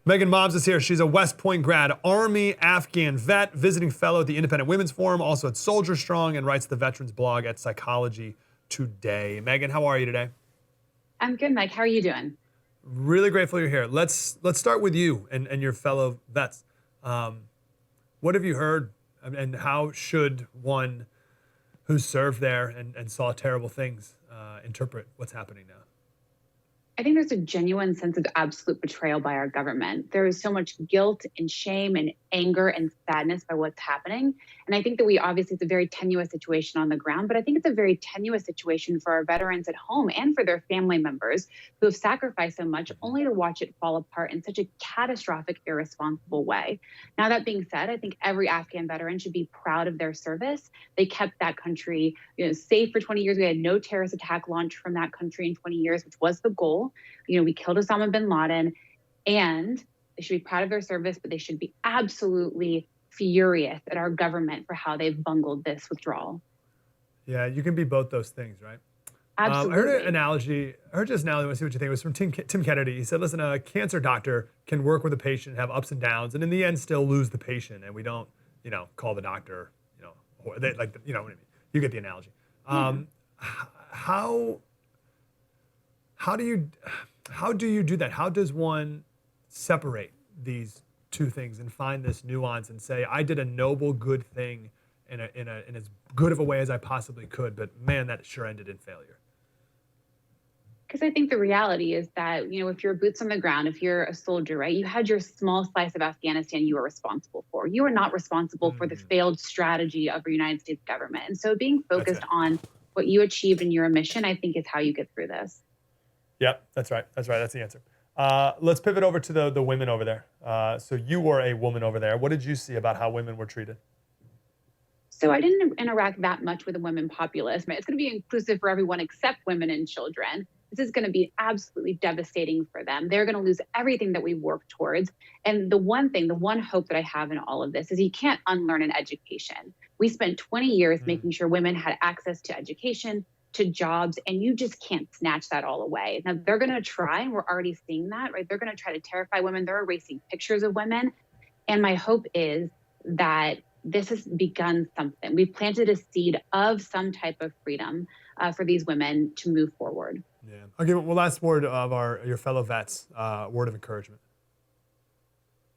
Meaghan Mobbs is here. She's a West Point grad, Army Afghan vet, visiting fellow at the Independent Women's Forum, also at Soldier Strong, and writes the Veterans blog at Psychology Today. Meaghan, how are you today? I'm good, Mike. How are you doing? Really grateful you're here. Let's start with you and your fellow vets. What have you heard, and how should one who served there and saw terrible things interpret what's happening now? I think there's a genuine sense of absolute betrayal by our government. There is so much guilt and shame and anger and sadness by what's happening. And I think that it's a very tenuous situation on the ground, but I think it's a very tenuous situation for our veterans at home and for their family members who have sacrificed so much only to watch it fall apart in such a catastrophic, irresponsible way. Now, that being said, I think every Afghan veteran should be proud of their service. They kept that country, safe for 20 years. We had no terrorist attack launched from that country in 20 years, which was the goal. We killed Osama bin Laden, and they should be proud of their service, but they should be absolutely furious at our government for how they've bungled this withdrawal. Yeah, you can be both those things, right? Absolutely. I heard just now, I want to see what you think. It was from Tim Kennedy. He said, listen, a cancer doctor can work with a patient, have ups and downs, and in the end still lose the patient, and we don't, call the doctor, what I mean? You get the analogy. How do you do that? How does one separate these two things and find this nuance and say, I did a noble, good thing in as good of a way as I possibly could, but man, that sure ended in failure? Because I think the reality is that, if you're boots on the ground, if you're a soldier, right, you had your small slice of Afghanistan you were responsible for. You are not responsible for the failed strategy of the United States government. And so being focused on what you achieved in your mission, I think, is how you get through this. Yep, that's right. That's the answer. Let's pivot over to the women over there. So you were a woman over there. What did you see about how women were treated? So I didn't interact that much with the women populace. It's going to be inclusive for everyone except women and children. This is going to be absolutely devastating for them. They're going to lose everything that we work towards. And the one hope that I have in all of this is you can't unlearn an education. We spent 20 years making sure women had access to education, to jobs, and you just can't snatch that all away. Now, they're going to try, and we're already seeing that, right? They're going to try to terrify women. They're erasing pictures of women. And my hope is that this has begun something. We've planted a seed of some type of freedom for these women to move forward. Yeah. I'll give one last word of your fellow vets, word of encouragement.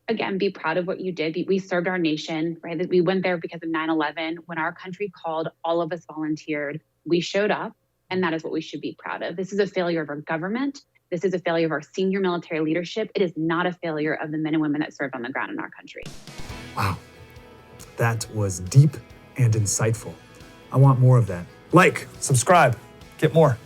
Again, be proud of what you did. We served our nation, right? We went there because of 9/11. When our country called, all of us volunteered. We showed up, and that is what we should be proud of. This is a failure of our government. This is a failure of our senior military leadership. It is not a failure of the men and women that served on the ground in our country. Wow. That was deep and insightful. I want more of that. Like, subscribe, get more.